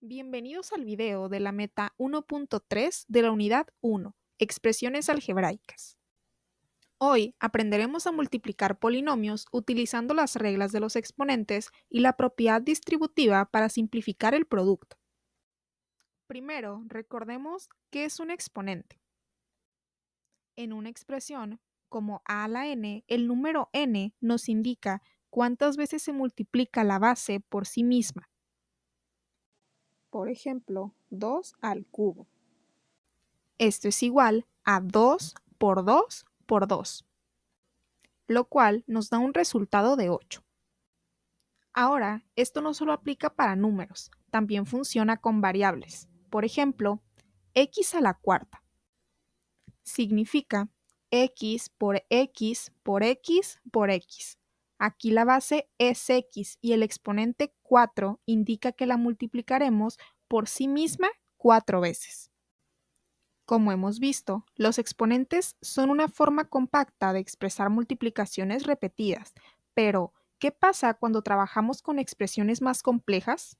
Bienvenidos al video de la meta 1.3 de la unidad 1, expresiones algebraicas. Hoy aprenderemos a multiplicar polinomios utilizando las reglas de los exponentes y la propiedad distributiva para simplificar el producto. Primero, recordemos qué es un exponente. En una expresión como a a la n, el número n nos indica cuántas veces se multiplica la base por sí misma. Por ejemplo, 2 al cubo. Esto es igual a 2 por 2 por 2, lo cual nos da un resultado de 8. Ahora, esto no solo aplica para números, también funciona con variables. Por ejemplo, x a la cuarta. Significa x por x por x por x. Aquí la base es x y el exponente 4 indica que la multiplicaremos por sí misma 4 veces. Como hemos visto, los exponentes son una forma compacta de expresar multiplicaciones repetidas, pero ¿qué pasa cuando trabajamos con expresiones más complejas?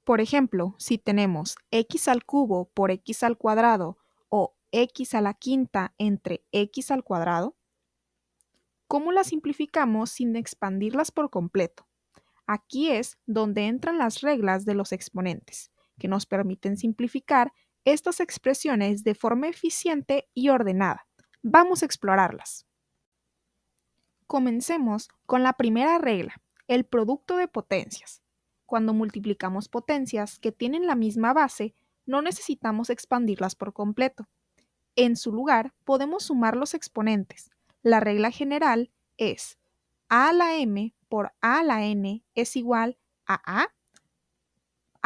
Por ejemplo, si tenemos x al cubo por x al cuadrado o x a la quinta entre x al cuadrado, ¿cómo las simplificamos sin expandirlas por completo? Aquí es donde entran las reglas de los exponentes, que nos permiten simplificar estas expresiones de forma eficiente y ordenada. Vamos a explorarlas. Comencemos con la primera regla, el producto de potencias. Cuando multiplicamos potencias que tienen la misma base, no necesitamos expandirlas por completo. En su lugar, podemos sumar los exponentes. La regla general es a a la m por a a la n es igual a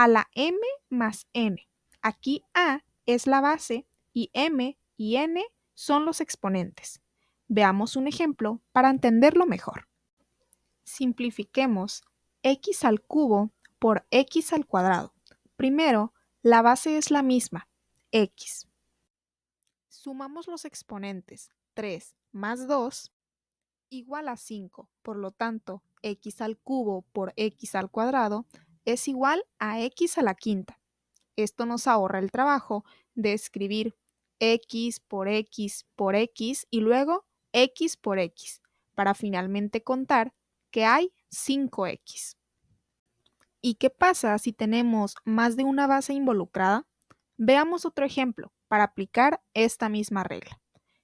la m más n. Aquí a es la base y m y n son los exponentes. Veamos un ejemplo para entenderlo mejor. Simplifiquemos x al cubo por x al cuadrado. Primero, la base es la misma, x. Sumamos los exponentes 3 más 2 igual a 5. Por lo tanto, x al cubo por x al cuadrado es igual a x a la quinta. Esto nos ahorra el trabajo de escribir x por x por x y luego x por x, para finalmente contar que hay 5x. ¿Y qué pasa si tenemos más de una base involucrada? Veamos otro ejemplo para aplicar esta misma regla.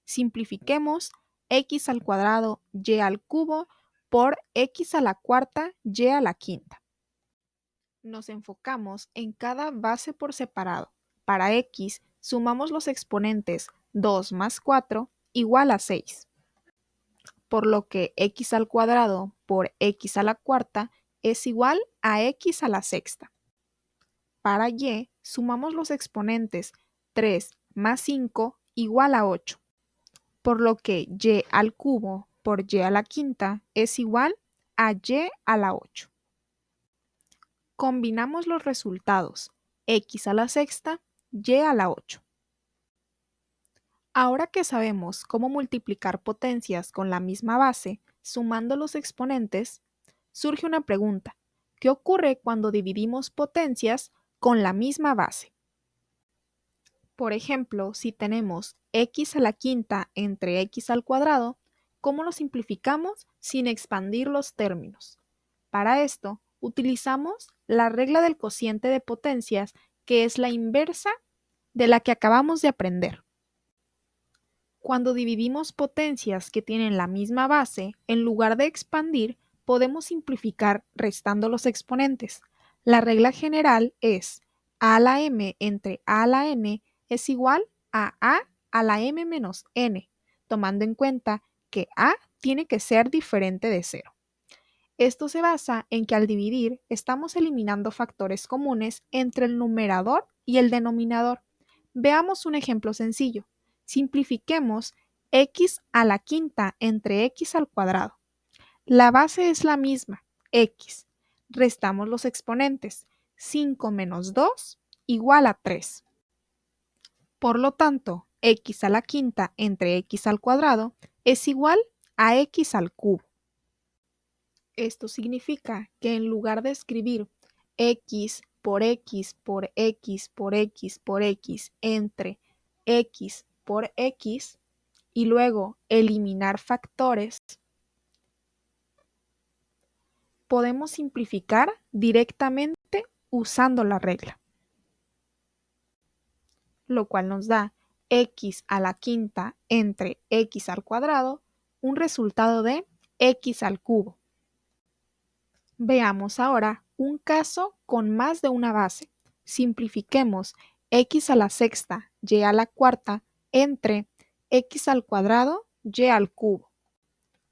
Simplifiquemos x al cuadrado y al cubo por x a la cuarta y a la quinta. Nos enfocamos en cada base por separado. Para x, sumamos los exponentes 2 más 4 igual a 6. Por lo que x al cuadrado por x a la cuarta es igual a x a la sexta. Para y, sumamos los exponentes 3 más 5 igual a 8. Por lo que y al cubo por y a la quinta es igual a y a la 8. Combinamos los resultados, x a la sexta, y a la 8. Ahora que sabemos cómo multiplicar potencias con la misma base, sumando los exponentes, surge una pregunta. ¿Qué ocurre cuando dividimos potencias con la misma base? Por ejemplo, si tenemos x a la quinta entre x al cuadrado, ¿cómo lo simplificamos sin expandir los términos? Para esto, utilizamos la regla del cociente de potencias, que es la inversa de la que acabamos de aprender. Cuando dividimos potencias que tienen la misma base, en lugar de expandir, podemos simplificar restando los exponentes. La regla general es a la m entre a la n es igual a la m menos n, tomando en cuenta que a tiene que ser diferente de 0. Esto se basa en que al dividir estamos eliminando factores comunes entre el numerador y el denominador. Veamos un ejemplo sencillo. Simplifiquemos x a la quinta entre x al cuadrado. La base es la misma, x. Restamos los exponentes. 5 menos 2 igual a 3. Por lo tanto, x a la quinta entre x al cuadrado es igual a x al cubo. Esto significa que en lugar de escribir x por x por x por x por x entre x por x y luego eliminar factores, podemos simplificar directamente usando la regla, lo cual nos da x a la quinta entre x al cuadrado, un resultado de x al cubo. Veamos ahora un caso con más de una base. Simplifiquemos x a la sexta y a la cuarta entre x al cuadrado y al cubo.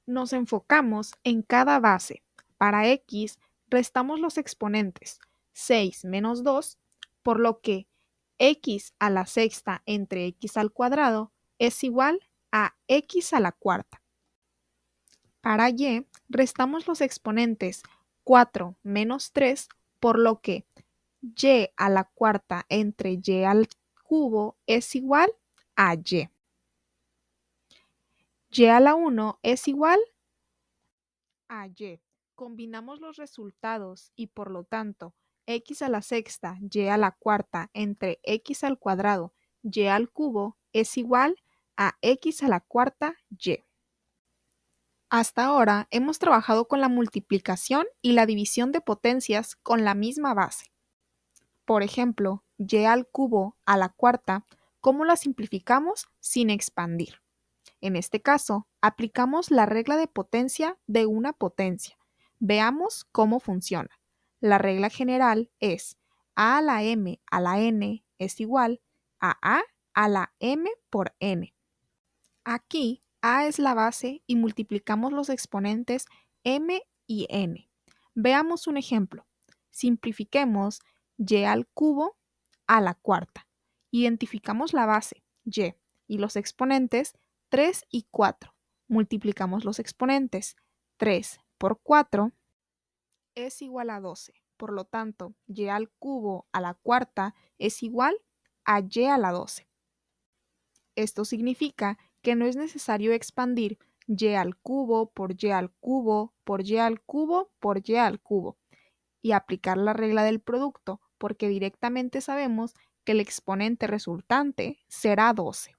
Nos enfocamos en cada base. Para x restamos los exponentes 6 menos 2, por lo que x a la sexta entre x al cuadrado es igual a x a la cuarta. Para y restamos los exponentes 4 menos 3, por lo que y a la cuarta entre y al cubo es igual a y. Y a la 1 es igual a y. Combinamos los resultados y por lo tanto x a la sexta y a la cuarta entre x al cuadrado y al cubo es igual a x a la cuarta y. Hasta ahora hemos trabajado con la multiplicación y la división de potencias con la misma base. Por ejemplo, y al cubo a la cuarta, ¿cómo la simplificamos sin expandir? En este caso, aplicamos la regla de potencia de una potencia. Veamos cómo funciona. La regla general es a la m a la n es igual a la m por n. Aquí a es la base y multiplicamos los exponentes m y n. Veamos un ejemplo. Simplifiquemos y al cubo a la cuarta. Identificamos la base y los exponentes 3 y 4. Multiplicamos los exponentes. 3 por 4 es igual a 12. Por lo tanto, y al cubo a la cuarta es igual a y a la 12. Esto significa que no es necesario expandir y al cubo por y al cubo por y al cubo por y al cubo y aplicar la regla del producto, porque directamente sabemos que el exponente resultante será 12.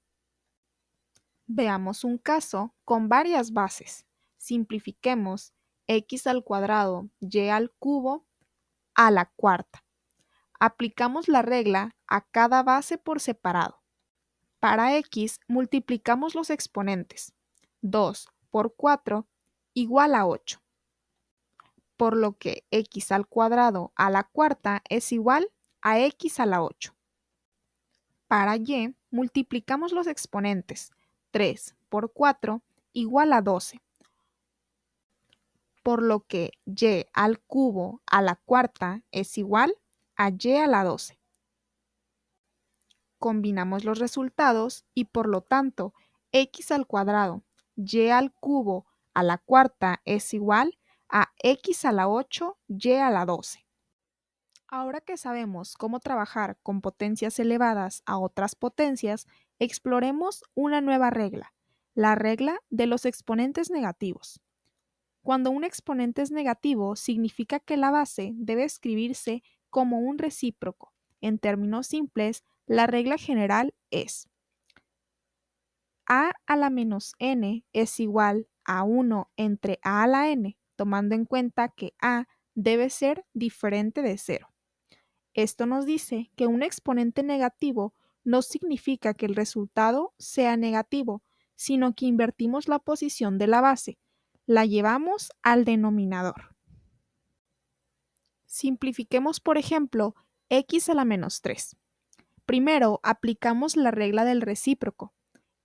Veamos un caso con varias bases. Simplifiquemos x al cuadrado y al cubo a la cuarta. Aplicamos la regla a cada base por separado. Para x multiplicamos los exponentes. 2 por 4 igual a 8. Por lo que x al cuadrado a la cuarta es igual a x a la 8. Para y multiplicamos los exponentes. 3 por 4 igual a 12. Por lo que y al cubo a la cuarta es igual a y a la 12. Combinamos los resultados y por lo tanto x al cuadrado y al cubo a la cuarta es igual a x a la 8 y a la 12. Ahora que sabemos cómo trabajar con potencias elevadas a otras potencias, exploremos una nueva regla, la regla de los exponentes negativos. Cuando un exponente es negativo, significa que la base debe escribirse como un recíproco. En términos simples, la regla general es a la menos n es igual a 1 entre a la n, tomando en cuenta que a debe ser diferente de 0. Esto nos dice que un exponente negativo no significa que el resultado sea negativo, sino que invertimos la posición de la base, la llevamos al denominador. Simplifiquemos, por ejemplo, x a la menos 3. Primero aplicamos la regla del recíproco.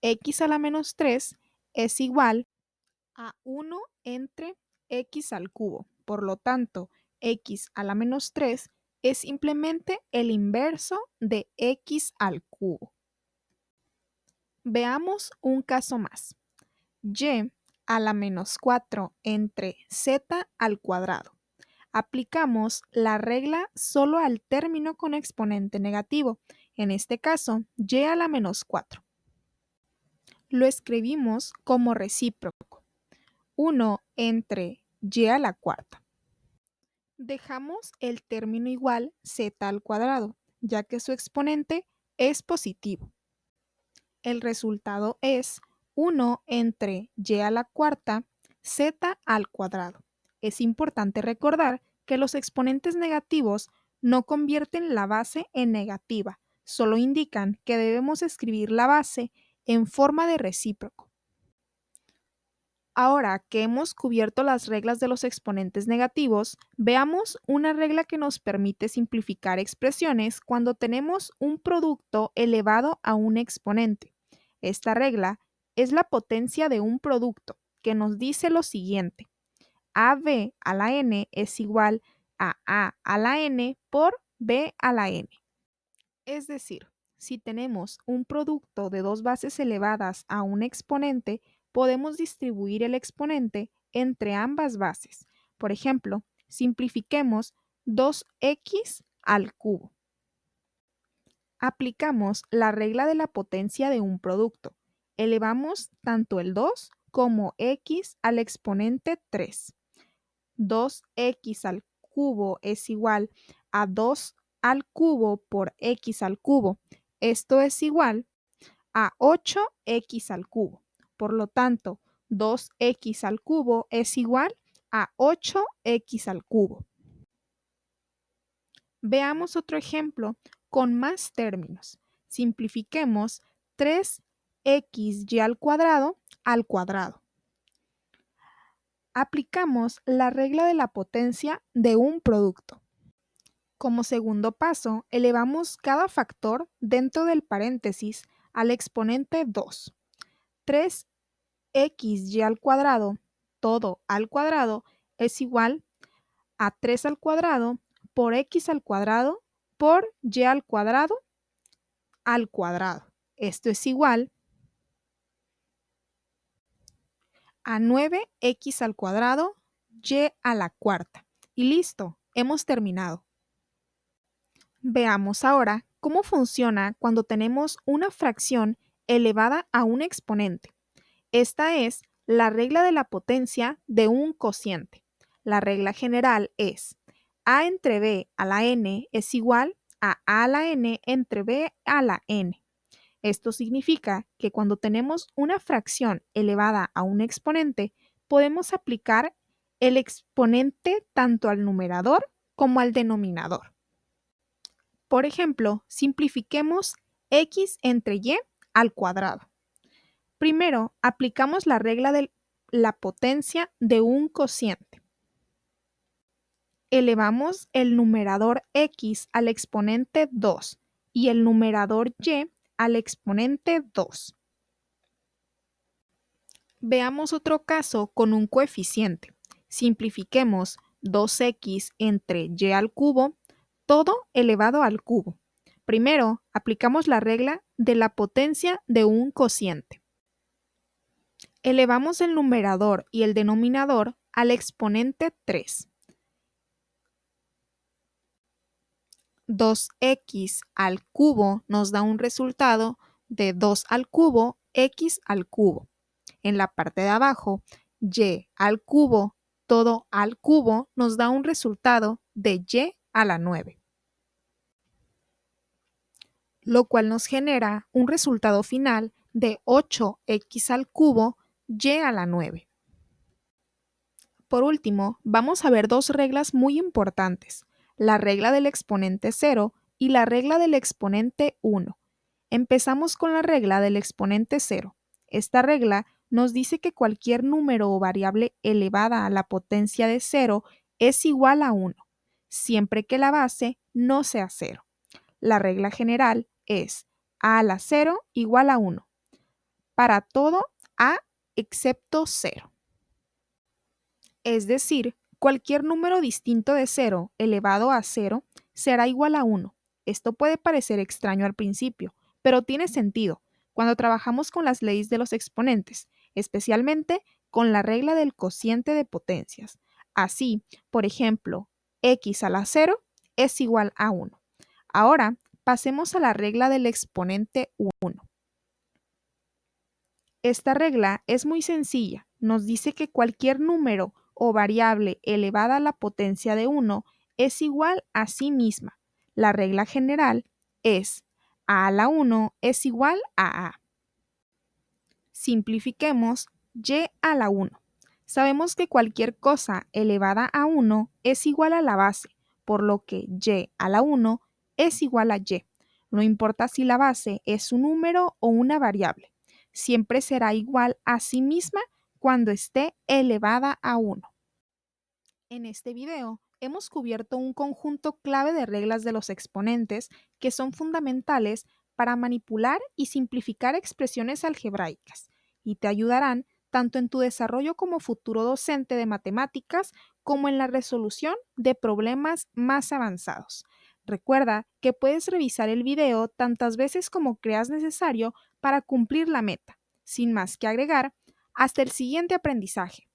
X a la menos 3 es igual a 1 entre x al cubo. Por lo tanto, x a la menos 3 es simplemente el inverso de x al cubo. Veamos un caso más. Y a la menos 4 entre z al cuadrado. Aplicamos la regla solo al término con exponente negativo, en este caso y a la menos 4. Lo escribimos como recíproco, 1 entre y a la cuarta. Dejamos el término igual z al cuadrado, ya que su exponente es positivo. El resultado es 1 entre y a la cuarta z al cuadrado. Es importante recordar que los exponentes negativos no convierten la base en negativa, solo indican que debemos escribir la base en forma de recíproco. Ahora que hemos cubierto las reglas de los exponentes negativos, veamos una regla que nos permite simplificar expresiones cuando tenemos un producto elevado a un exponente. Esta regla es la potencia de un producto, que nos dice lo siguiente: AB a la n es igual a la n por b a la n. Es decir, si tenemos un producto de dos bases elevadas a un exponente, podemos distribuir el exponente entre ambas bases. Por ejemplo, simplifiquemos 2x al cubo. Aplicamos la regla de la potencia de un producto. Elevamos tanto el 2 como x al exponente 3. 2x al cubo es igual a 2 al cubo por x al cubo. Esto es igual a 8x al cubo. Por lo tanto, 2x al cubo es igual a 8x al cubo. Veamos otro ejemplo con más términos. Simplifiquemos 3xy al cuadrado al cuadrado. Aplicamos la regla de la potencia de un producto. Como segundo paso, elevamos cada factor dentro del paréntesis al exponente 2. 3xy al cuadrado, todo al cuadrado, es igual a 3 al cuadrado por x al cuadrado por y al cuadrado al cuadrado. Esto es igual a 9x al cuadrado y a la cuarta. Y listo, hemos terminado. Veamos ahora cómo funciona cuando tenemos una fracción elevada a un exponente. Esta es la regla de la potencia de un cociente. La regla general es a entre b a la n es igual a la n entre b a la n. Esto significa que cuando tenemos una fracción elevada a un exponente, podemos aplicar el exponente tanto al numerador como al denominador. Por ejemplo, simplifiquemos x entre y al cuadrado. Primero, aplicamos la regla de la potencia de un cociente. Elevamos el numerador x al exponente 2 y el numerador y al exponente 2. Veamos otro caso con un coeficiente. Simplifiquemos 2x entre y al cubo, todo elevado al cubo. Primero, aplicamos la regla de la potencia de un cociente. Elevamos el numerador y el denominador al exponente 3. 2x al cubo nos da un resultado de 2 al cubo, x al cubo. En la parte de abajo, y al cubo, todo al cubo, nos da un resultado de y a la 9. Lo cual nos genera un resultado final de 8x al cubo, y a la 9. Por último, vamos a ver dos reglas muy importantes: la regla del exponente 0 y la regla del exponente 1. Empezamos con la regla del exponente 0. Esta regla nos dice que cualquier número o variable elevada a la potencia de 0 es igual a 1, siempre que la base no sea 0. La regla general es a la 0 igual a 1, para todo a excepto 0. Es decir, cualquier número distinto de 0 elevado a 0 será igual a 1. Esto puede parecer extraño al principio, pero tiene sentido cuando trabajamos con las leyes de los exponentes, especialmente con la regla del cociente de potencias. Así, por ejemplo, x a la 0 es igual a 1. Ahora, pasemos a la regla del exponente 1. Esta regla es muy sencilla. Nos dice que cualquier número o variable elevada a la potencia de 1 es igual a sí misma. La regla general es a la 1 es igual a a. Simplifiquemos y a la 1. Sabemos que cualquier cosa elevada a 1 es igual a la base, por lo que y a la 1 es igual a y. No importa si la base es un número o una variable, siempre será igual a sí misma cuando esté elevada a 1. En este video hemos cubierto un conjunto clave de reglas de los exponentes que son fundamentales para manipular y simplificar expresiones algebraicas y te ayudarán tanto en tu desarrollo como futuro docente de matemáticas como en la resolución de problemas más avanzados. Recuerda que puedes revisar el video tantas veces como creas necesario para cumplir la meta. Sin más que agregar, hasta el siguiente aprendizaje.